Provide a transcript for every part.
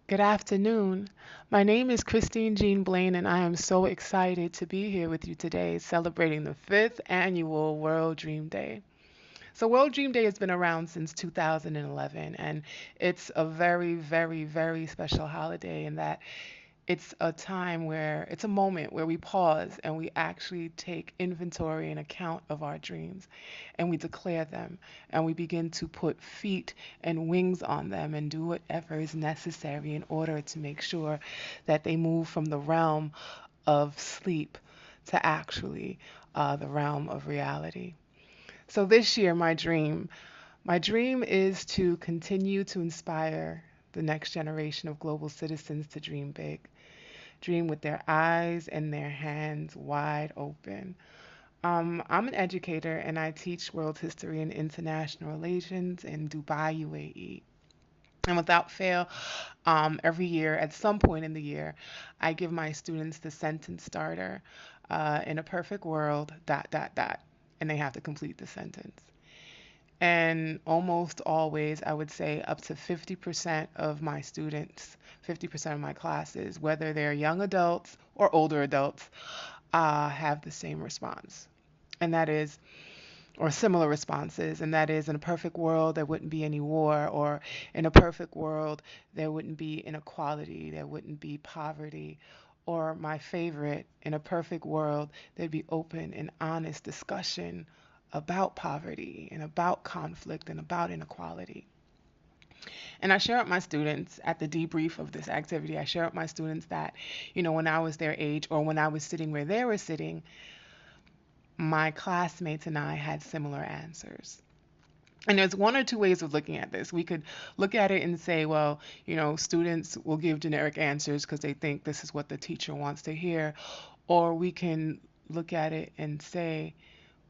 Good afternoon. My name is Christine Jean Blain, and I am so excited to be here with you today celebrating the fifth annual World Dream Day. So, World Dream Day has been around since 2011, and it's a very, very, very special holiday in that it's a time where it's a moment where we pause and we actually take inventory and account of our dreams and we declare them and we begin to put feet and wings on them and do whatever is necessary in order to make sure that they move from the realm of sleep to actually the realm of reality. So this year, my dream is to continue to inspire the next generation of global citizens to dream big, dream with their eyes and their hands wide open. I'm an educator and I teach world history and international relations in Dubai, UAE. And without fail, every year, at some point in the year, I give my students the sentence starter in a perfect world, dot, dot, dot, and they have to complete the sentence. And almost always, I would say up to 50% of my students, 50% of my classes, whether they're young adults or older adults, have the same response. And that is, or similar responses, and that is, in a perfect world, there wouldn't be any war, or in a perfect world, there wouldn't be inequality, there wouldn't be poverty, or my favorite, in a perfect world, there'd be open and honest discussion about poverty and about conflict and about inequality. And I share with my students at the debrief of this activity, I share with my students that, when I was their age or when I was sitting where they were sitting, my classmates and I had similar answers. And there's one or two ways of looking at this. We could look at it and say, well, students will give generic answers because they think this is what the teacher wants to hear. Or we can look at it and say,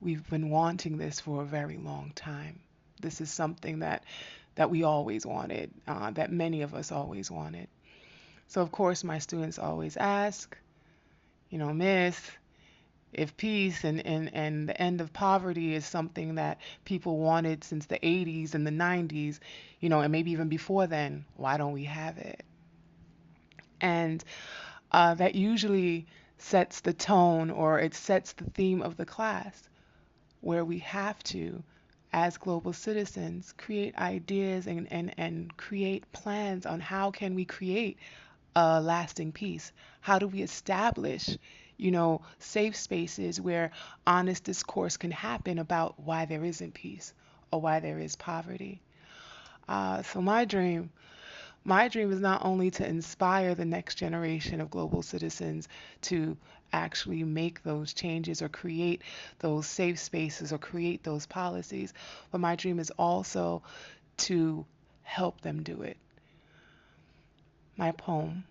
we've been wanting this for a very long time. This is something that we always wanted, that many of us always wanted. So, of course, my students always ask, Miss, if peace and the end of poverty is something that people wanted since the 80s and the 90s, and maybe even before then, why don't we have it? And that usually sets the tone or it sets the theme of the class where we have to, as global citizens, create ideas and create plans on how can we create a lasting peace? How do we establish, safe spaces where honest discourse can happen about why there isn't peace or why there is poverty? So my dream is not only to inspire the next generation of global citizens to actually make those changes or create those safe spaces or create those policies, but my dream is also to help them do it. My poem.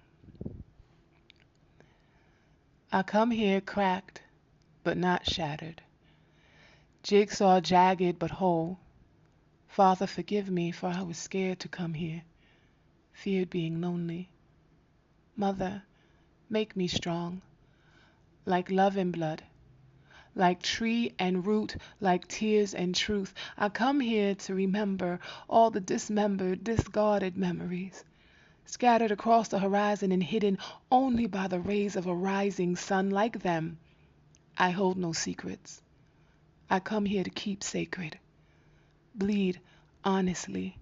I come here cracked, but not shattered. Jigsaw jagged but whole. Father, forgive me, for I was scared to come here, feared being lonely. Mother, make me strong, like love and blood, like tree and root, like tears and truth. I come here to remember all the dismembered, discarded memories, scattered across the horizon and hidden only by the rays of a rising sun. Like them, I hold no secrets. I come here to keep sacred, bleed honestly,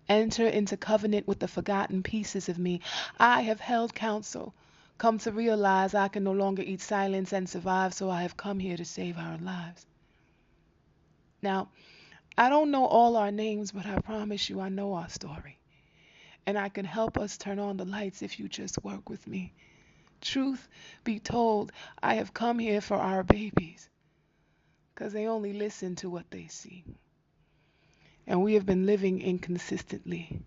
enter into covenant with the forgotten pieces of me. I have held counsel, come to realize I can no longer eat silence and survive, so I have come here to save our lives. Now, I don't know all our names, but I promise you I know our story. And I can help us turn on the lights if you just work with me. Truth be told, I have come here for our babies, 'cause they only listen to what they see. And we have been living inconsistently,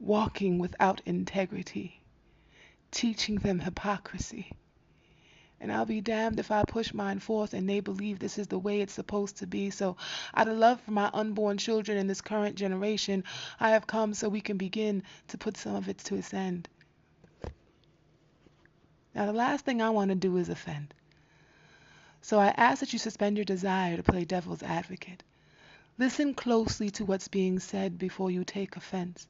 walking without integrity, teaching them hypocrisy. And I'll be damned if I push mine forth and they believe this is the way it's supposed to be. So, out of love for my unborn children in this current generation, I have come so we can begin to put some of it to its end. Now, the last thing I want to do is offend. So I ask that you suspend your desire to play devil's advocate. Listen closely to what's being said before you take offense.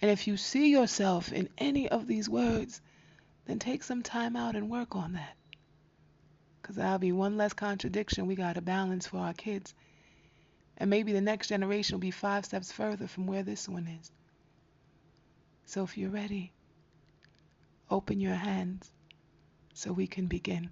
And if you see yourself in any of these words, then take some time out and work on that. Because that'll be one less contradiction we got to balance for our kids. And maybe the next generation will be 5 steps further from where this one is. So if you're ready, open your hands so we can begin.